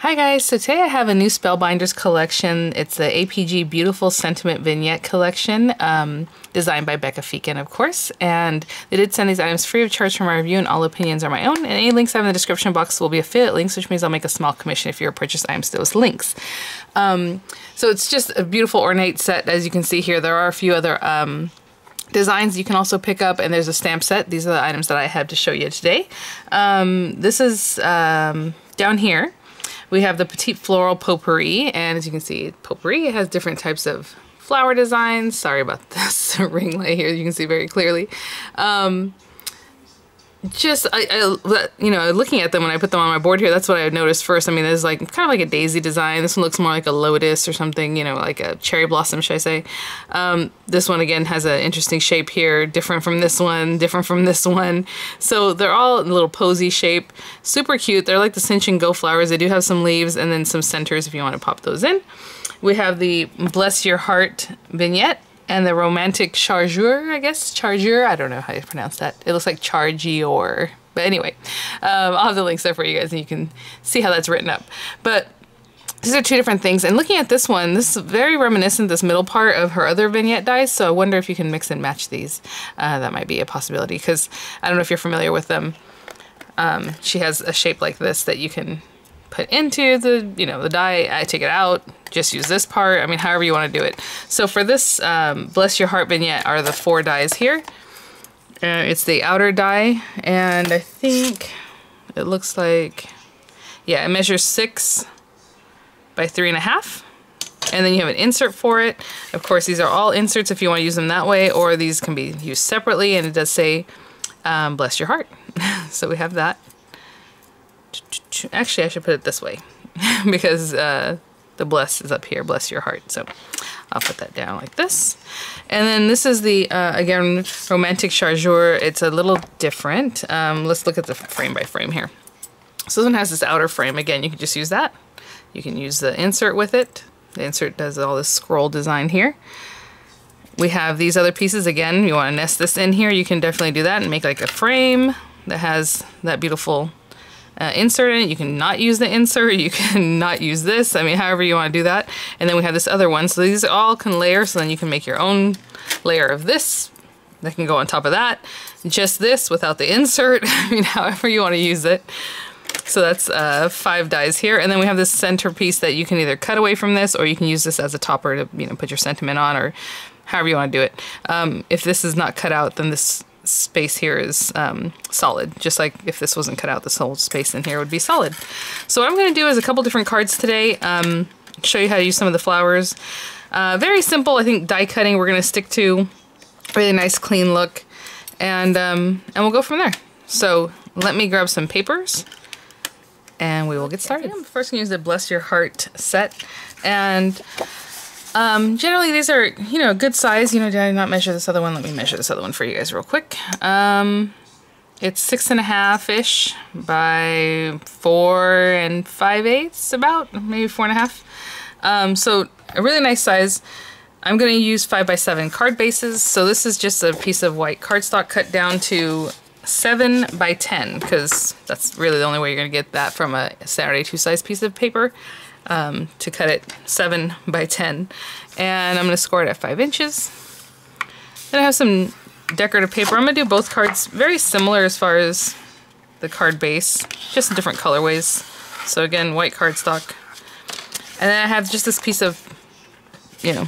Hi guys, so today I have a new Spellbinders collection. It's the APG Beautiful Sentiment Vignette collection, designed by Becca Feekin, of course, and they did send these items free of charge from my review, and all opinions are my own, and any links I have in the description box will be affiliate links, which means I'll make a small commission if you purchase items to those links. So it's just a beautiful ornate set. As you can see here, there are a few other designs you can also pick up, and there's a stamp set. These are the items that I have to show you today. This is down here. We have the Petite Floral Potpourri, and as you can see, Potpourri has different types of flower designs. Sorry about this ring light here, you can see very clearly. You know, looking at them when I put them on my board here, that's what I noticed first. I mean, there's like kind of like a daisy design. This one looks more like a lotus or something, you know, like a cherry blossom, should I say. This one again has an interesting shape here, different from this one, different from this one. So they're all in a little posy shape, super cute. They're like the cinch and go flowers. They do have some leaves and then some centers if you want to pop those in. We have the Bless Your Heart vignette and the Romantic Chargeur, I guess. Chargeur, I don't know how you pronounce that. It looks like Chargior. But anyway, I'll have the links there for you guys and you can see how that's written up. But these are two different things. And looking at this one, this is very reminiscent, this middle part, of her other vignette dies. So I wonder if you can mix and match these. That might be a possibility, because I don't know if you're familiar with them. She has a shape like this that you can put into the, you know, the die. I take it out, just use this part. I mean, however you want to do it. So for this Bless Your Heart vignette are the 4 dies here. It's the outer die, and I think it looks like, yeah, it measures 6 by 3.5. And then you have an insert for it. Of course, these are all inserts if you want to use them that way, or these can be used separately, and it does say Bless Your Heart. So we have that. Actually, I should put it this way because the bless is up here, Bless Your Heart. So I'll put that down like this. And then this is the, again, Romantic Chargeur. It's a little different. Let's look at the frame by frame here. So this one has this outer frame. Again, you can just use that. You can use the insert with it. The insert does all this scroll design here. We have these other pieces. Again, you want to nest this in here, you can definitely do that and make like a frame that has that beautiful insert in it. You can not use the insert, you can not use this, I mean, however you want to do that. And then we have this other one, so these all can layer, so then you can make your own layer of this that can go on top of that. Just this without the insert, I mean, however you want to use it. So that's 5 dies here, and then we have this centerpiece that you can either cut away from this, or you can use this as a topper to, you know, put your sentiment on, or however you want to do it. If this is not cut out, then this space here is solid, just like if this wasn't cut out, this whole space in here would be solid. So what I'm going to do is a couple different cards today, show you how to use some of the flowers. Very simple, I think, die cutting we're going to stick to. Really nice clean look, and we'll go from there. So let me grab some papers and we will get started. I'm first going to use the Bless Your Heart set, and generally these are, you know, good size. You know, did I not measure this other one? Let me measure this other one for you guys real quick. It's 6.5-ish by 4 5/8, about, maybe 4.5. So a really nice size. I'm going to use 5x7 card bases. So this is just a piece of white cardstock cut down to 7 by 10, because that's really the only way you're going to get that from a Saturday 2 size piece of paper. To cut it 7 by 10, and I'm going to score it at 5 inches. Then I have some decorative paper. I'm going to do both cards very similar as far as the card base, just different colorways. So again, white cardstock, and then I have just this piece of, you know,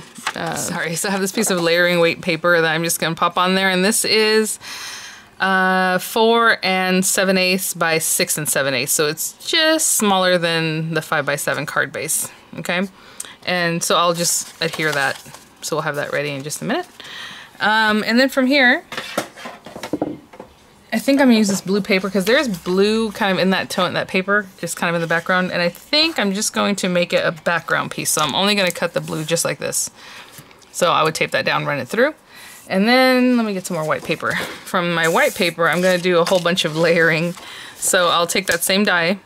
so I have this piece of layering weight paper that I'm just going to pop on there, and this is 4 7/8 by 6 7/8, so it's just smaller than the 5x7 card base. Okay, and so I'll just adhere that, so we'll have that ready in just a minute. And then from here, I think I'm gonna use this blue paper, because there's blue kind of in that tone, that paper, just kind of in the background, and I think I'm just going to make it a background piece, so I'm only going to cut the blue just like this. So I would tape that down, run it through. And then let me get some more white paper. From my white paper, I'm going to do a whole bunch of layering. So I'll take that same die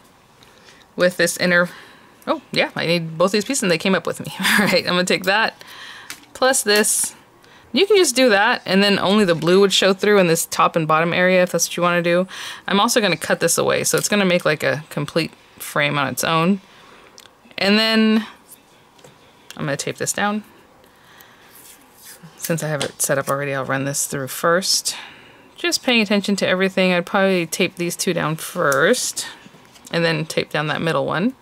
with this inner, oh yeah, I need both these pieces and they came up with me. All right, I'm going to take that plus this. You can just do that, and then only the blue would show through in this top and bottom area if that's what you want to do. I'm also going to cut this away, so it's going to make like a complete frame on its own. And then I'm going to tape this down. Since I have it set up already, I'll run this through first. Just paying attention to everything. I'd probably tape these two down first and then tape down that middle one.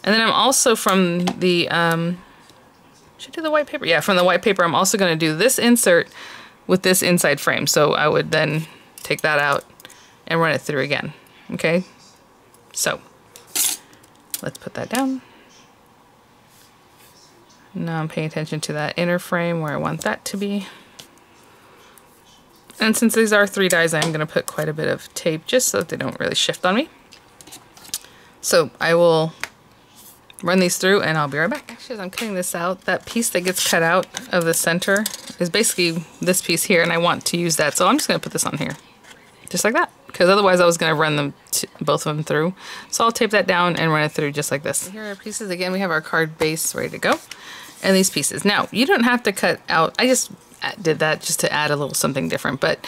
And then I'm also from the, should I do the white paper? Yeah, from the white paper, I'm also going to do this insert with this inside frame. So I would then take that out and run it through again. Okay, so let's put that down. Now I'm paying attention to that inner frame where I want that to be. And since these are 3 dies, I'm going to put quite a bit of tape just so that they don't really shift on me. So I will run these through and I'll be right back. Actually, as I'm cutting this out, that piece that gets cut out of the center is basically this piece here, and I want to use that. So I'm just going to put this on here, just like that, because otherwise I was going to run them both of them through. So I'll tape that down and run it through just like this. Here are our pieces. Again, we have our card base ready to go. And these pieces. Now, you don't have to cut out, I just did that just to add a little something different, but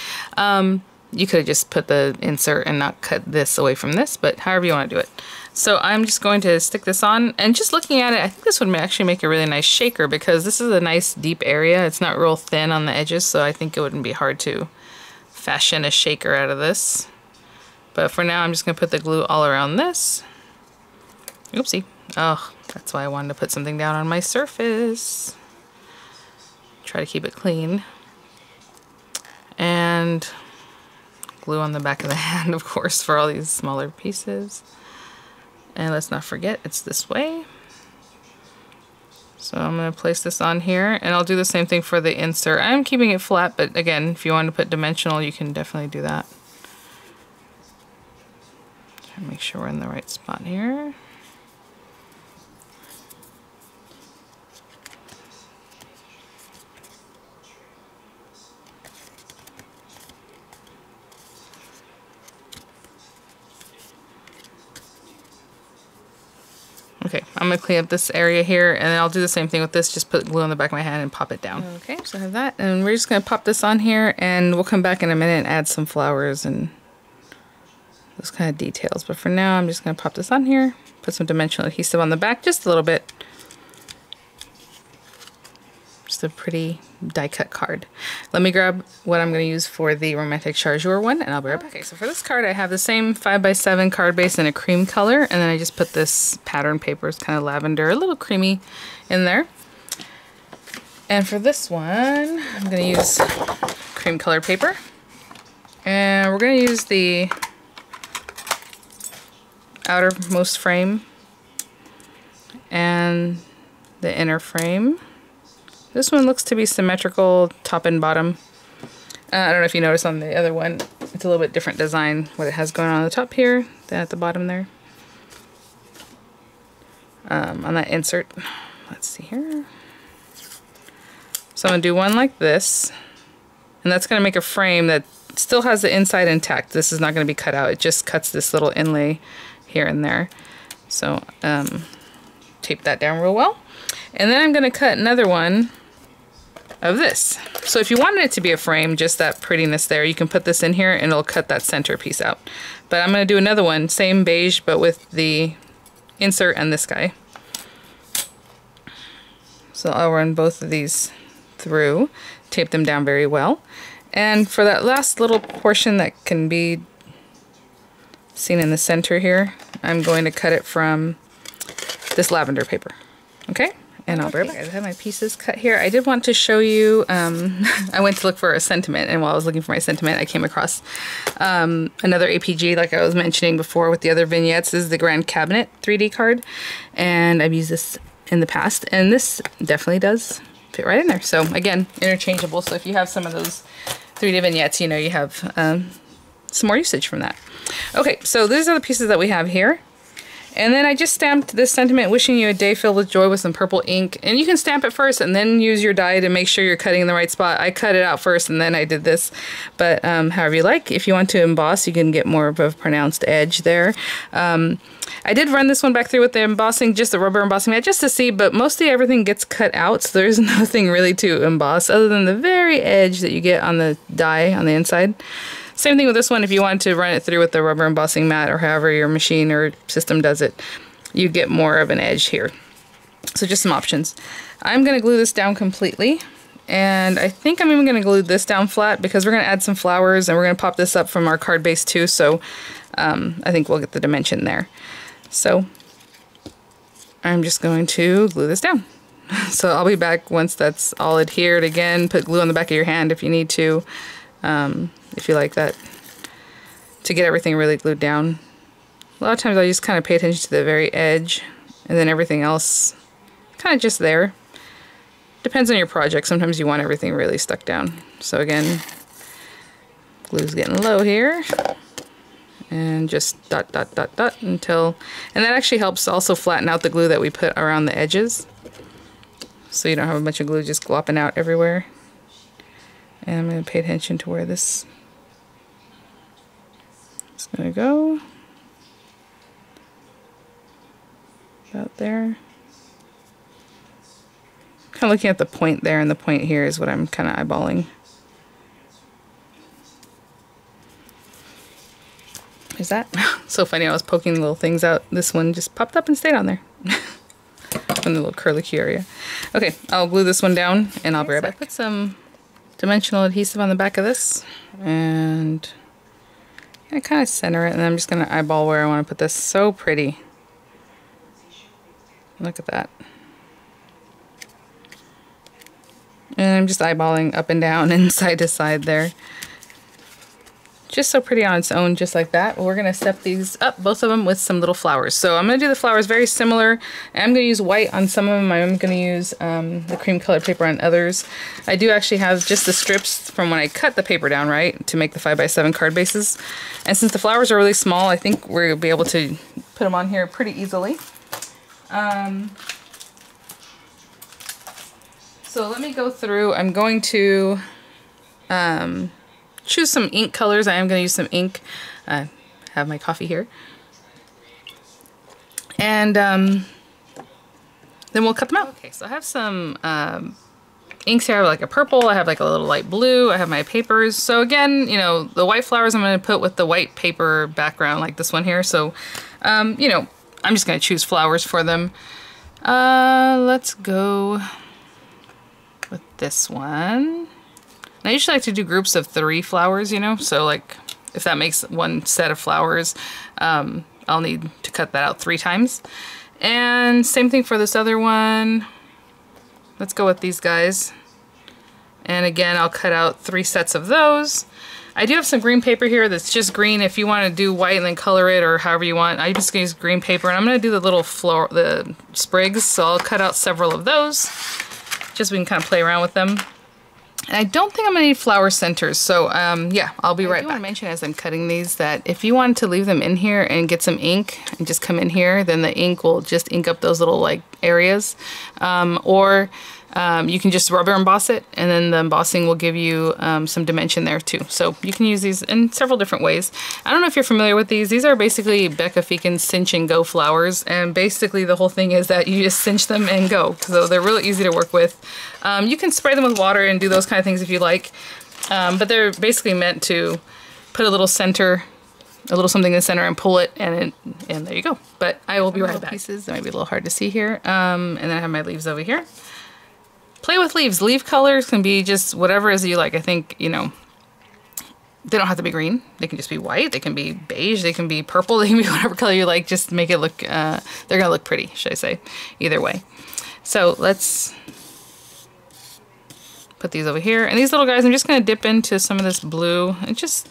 you could have just put the insert and not cut this away from this, but however you want to do it. So I'm just going to stick this on, and just looking at it, I think this would actually make a really nice shaker because this is a nice deep area. It's not real thin on the edges, so I think it wouldn't be hard to fashion a shaker out of this. But for now, I'm just going to put the glue all around this. Oopsie. Oh, that's why I wanted to put something down on my surface. Try to keep it clean. And glue on the back of the hand, of course, for all these smaller pieces. And let's not forget, it's this way. So I'm going to place this on here, and I'll do the same thing for the insert. I'm keeping it flat, but again, if you want to put dimensional, you can definitely do that. Try to make sure we're in the right spot here. Okay, I'm going to clean up this area here, and then I'll do the same thing with this, just put glue on the back of my hand and pop it down. Okay, so I have that, and we're just going to pop this on here, and we'll come back in a minute and add some flowers and those kind of details. But for now, I'm just going to pop this on here, put some dimensional adhesive on the back, just a little bit. Just a pretty die cut card. Let me grab what I'm going to use for the Romantic Chargeur one, and I'll be right back. Okay, so for this card, I have the same 5x7 card base in a cream color, and then I just put this pattern paper, it's kind of lavender, a little creamy in there. And for this one, I'm going to use cream color paper, and we're going to use the outermost frame and the inner frame. This one looks to be symmetrical, top and bottom. I don't know if you notice on the other one, it's a little bit different design, what it has going on the top here than at the bottom there. On that insert, let's see here. So I'm going to do one like this, and that's going to make a frame that still has the inside intact. This is not going to be cut out, it just cuts this little inlay here and there. So tape that down real well. And then I'm going to cut another one of this. So if you wanted it to be a frame, just that prettiness there, you can put this in here and it'll cut that center piece out. But I'm going to do another one, same beige, but with the insert and this guy. So I'll run both of these through, tape them down very well. And for that last little portion that can be seen in the center here, I'm going to cut it from this lavender paper. Okay? And I'll be right back. I have my pieces cut here. I did want to show you, I went to look for a sentiment, and while I was looking for my sentiment, I came across another APG, like I was mentioning before with the other vignettes. This is the Grand Cabinet 3D card, and I've used this in the past, and this definitely does fit right in there. So again, interchangeable, so if you have some of those 3D vignettes, you know you have some more usage from that. Okay, so these are the pieces that we have here. And then I just stamped this sentiment, wishing you a day filled with joy, with some purple ink. And you can stamp it first and then use your die to make sure you're cutting in the right spot. I cut it out first and then I did this. But however you like. If you want to emboss, you can get more of a pronounced edge there. I did run this one back through with the embossing, just the rubber embossing mat, just to see. But mostly everything gets cut out, so there's nothing really to emboss other than the very edge that you get on the die on the inside. Same thing with this one if you want to run it through with the rubber embossing mat or however your machine or system does it. you get more of an edge here. So just some options. I'm gonna glue this down completely. And I think I'm even gonna glue this down flat because we're gonna add some flowers and we're gonna pop this up from our card base too. So I think we'll get the dimension there. So I'm just going to glue this down. So I'll be back once that's all adhered. Again, put glue on the back of your hand if you need to, if you like that, to get everything really glued down. A lot of times I just kind of pay attention to the very edge and then everything else kind of just there. Depends on your project. Sometimes you want everything really stuck down. So again, glue's getting low here. And just dot, dot, dot, dot until, and that actually helps also flatten out the glue that we put around the edges. So you don't have a bunch of glue just glopping out everywhere. And I'm going to pay attention to where this is going to go. About there. Kind of looking at the point there, and the point here is what I'm kind of eyeballing. Is that? So funny, I was poking little things out. This one just popped up and stayed on there. In the little curlicue area. Okay, I'll glue this one down and I'll be right back. I put some dimensional adhesive on the back of this and I kind of center it, and I'm just going to eyeball where I want to put this. So pretty. Look at that. And I'm just eyeballing up and down and side to side there. Just so pretty on its own, just like that. We're going to step these up, both of them, with some little flowers. So I'm going to do the flowers very similar. I'm going to use white on some of them. I'm going to use the cream colored paper on others. I do actually have just the strips from when I cut the paper down, right, to make the 5x7 card bases. And since the flowers are really small, I think we're going to be able to put them on here pretty easily. So let me go through. I'm going to choose some ink colors. I am going to use some ink. I have my coffee here. And then we'll cut them out. Okay, so I have some inks here. I have like a purple. I have like a little light blue. I have my papers. So again, you know, the white flowers I'm going to put with the white paper background, like this one here. So, you know, I'm just going to choose flowers for them. Let's go with this one. I usually like to do groups of 3 flowers, you know, so like if that makes one set of flowers, I'll need to cut that out 3 times. And same thing for this other one. Let's go with these guys. And again, I'll cut out 3 sets of those. I do have some green paper here that's just green. If you want to do white and then color it or however you want, I just use green paper. And I'm going to do the little the sprigs, so I'll cut out several of those, just so we can kind of play around with them. And I don't think I'm going to need flower centers, so yeah, I'll be right back. I do want to mention as I'm cutting these that if you wanted to leave them in here and get some ink and just come in here, then the ink will just ink up those little like areas. Or you can just rubber emboss it, and then the embossing will give you some dimension there too. So you can use these in several different ways. I don't know if you're familiar with these. These are basically Becca Feeken's cinch and go flowers, and basically the whole thing is that you just cinch them and go. So they're really easy to work with. You can spray them with water and do those kind of things if you like, but they're basically meant to put a little center, a little something in the center and pull it, and there you go. But I will be right back. Pieces that might be a little hard to see here, and then I have my leaves over here. Play with leaves. Leaf colors can be just whatever as you like. I think, you know, they don't have to be green. They can just be white. They can be beige. They can be purple. They can be whatever color you like. Just make it look, they're going to look pretty, should I say, either way. So let's put these over here. And these little guys, I'm just going to dip into some of this blue and just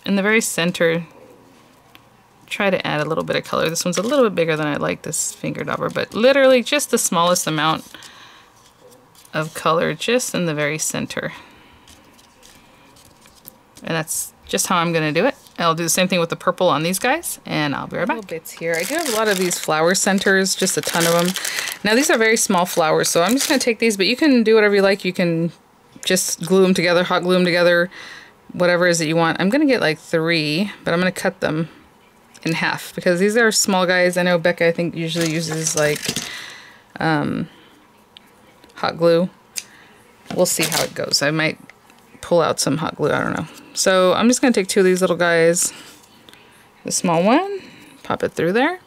in the very center, try to add a little bit of color. This one's a little bit bigger than I like, this finger dauber, but literally just the smallest amount of color just in the very center. And that's just how I'm going to do it. I'll do the same thing with the purple on these guys, and I'll be right back. Little bits here. I do have a lot of these flower centers, just a ton of them. Now these are very small flowers, so I'm just going to take these, but you can do whatever you like. You can just glue them together, hot glue them together, whatever it is that you want. I'm going to get like 3, but I'm going to cut them in half because these are small guys. I know Becca, I think, usually uses like hot glue. We'll see how it goes. I might pull out some hot glue, I don't know. So I'm just going to take 2 of these little guys, the small one, pop it through there.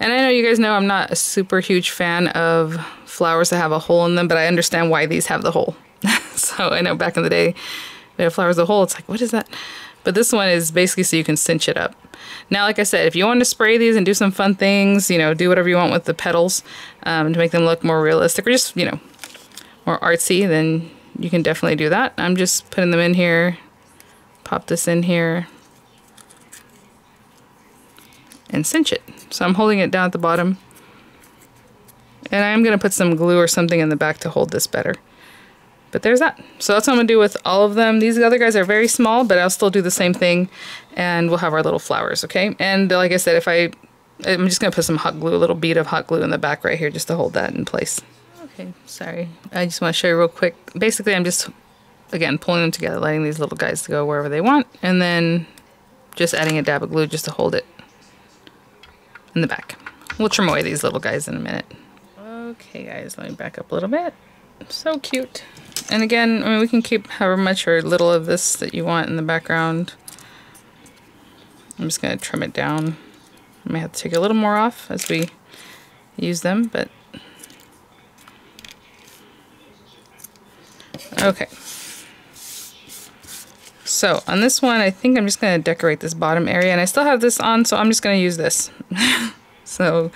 And I know you guys know I'm not a super huge fan of flowers that have a hole in them, but I understand why these have the hole. So I know back in the day, they have flowers with a hole. It's like, what is that? But this one is basically so you can cinch it up. Now, like I said, if you want to spray these and do some fun things, you know, do whatever you want with the petals to make them look more realistic or just, you know, more artsy, then you can definitely do that. I'm just putting them in here, pop this in here, and cinch it. So I'm holding it down at the bottom. And I'm going to put some glue or something in the back to hold this better. But there's that. So that's what I'm going to do with all of them. These other guys are very small, but I'll still do the same thing. And we'll have our little flowers, okay? And like I said, I'm just going to put some hot glue, a little bead of hot glue in the back right here just to hold that in place. Okay, sorry. I just want to show you real quick. Basically, I'm just, again, pulling them together, letting these little guys go wherever they want. And then just adding a dab of glue just to hold it in the back. We'll trim away these little guys in a minute. Okay, guys, let me back up a little bit. So cute. And again, I mean, we can keep however much or little of this that you want in the background. I'm just going to trim it down. I may have to take a little more off as we use them, but okay. So on this one, I think I'm just going to decorate this bottom area, and I still have this on, so I'm just going to use this. So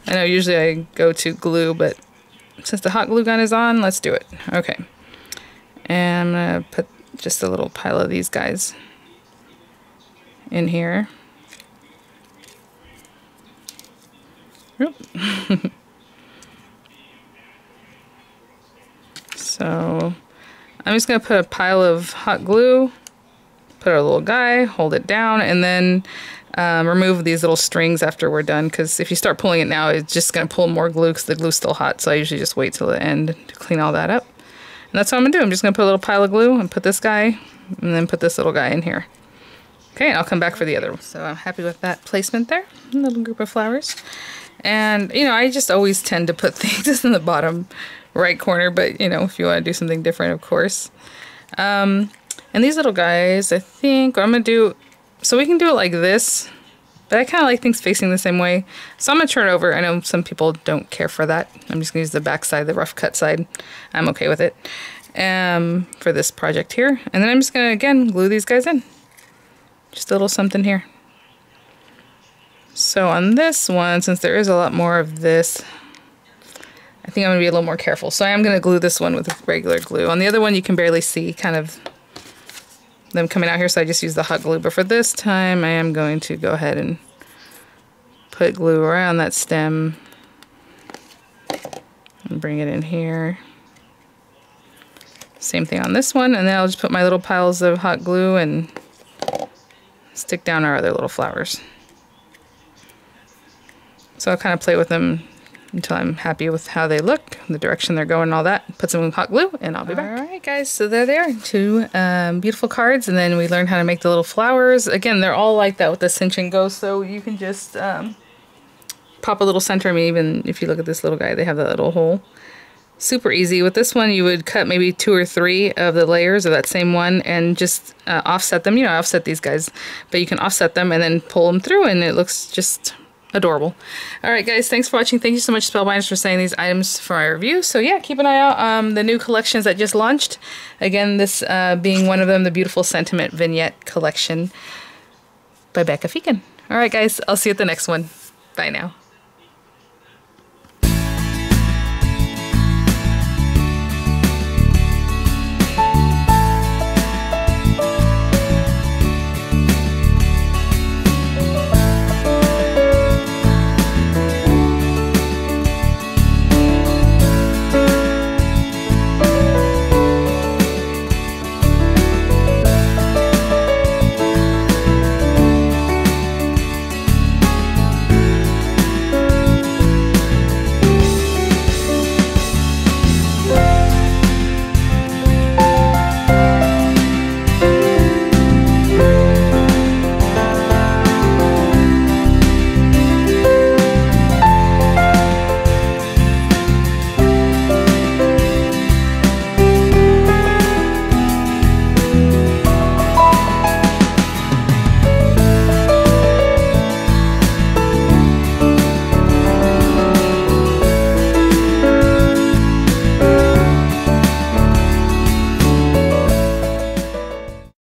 I know usually I go to glue, but since the hot glue gun is on, let's do it. Okay. And I'm going to put just a little pile of these guys in here. So I'm just going to put a pile of hot glue, put our little guy, hold it down, and then remove these little strings after we're done, because if you start pulling it now, it's just going to pull more glue because the glue's still hot. So I usually just wait till the end to clean all that up. And that's what I'm going to do. I'm just going to put a little pile of glue and put this guy, and then put this little guy in here. Okay, and I'll come back for the other one. So I'm happy with that placement there. A little group of flowers. And, you know, I just always tend to put things in the bottom right corner, but, you know, if you want to do something different, of course. And these little guys, I think what I'm going to do, so we can do it like this, but I kind of like things facing the same way. So I'm going to turn it over. I know some people don't care for that. I'm just going to use the back side, the rough cut side. I'm okay with it for this project here. And then I'm just going to, again, glue these guys in. Just a little something here. So on this one, since there is a lot more of this, I think I'm going to be a little more careful. So I am going to glue this one with regular glue. On the other one, you can barely see kind of them coming out here, so I just use the hot glue. But for this time, I am going to go ahead and put glue around that stem and bring it in here. Same thing on this one, and then I'll just put my little piles of hot glue and stick down our other little flowers. So I'll kind of play with them until I'm happy with how they look, the direction they're going, and all that. Put some hot glue, and I'll be back. All right, guys, so there they are. Two beautiful cards, and then we learned how to make the little flowers. Again, they're all like that with the cinch and go, so you can just pop a little center. I mean, even if you look at this little guy, they have that little hole. Super easy. With this one, you would cut maybe 2 or 3 of the layers of that same one and just offset them. You know, offset these guys, but you can offset them and then pull them through, and it looks just adorable. All right, guys, thanks for watching. Thank you so much, Spellbinders, for sending these items for my review. So yeah, keep an eye out on the new collections that just launched. Again, this being one of them, the Beautiful Sentiment Vignette Collection by Becca Feekin. All right, guys, I'll see you at the next one. Bye now.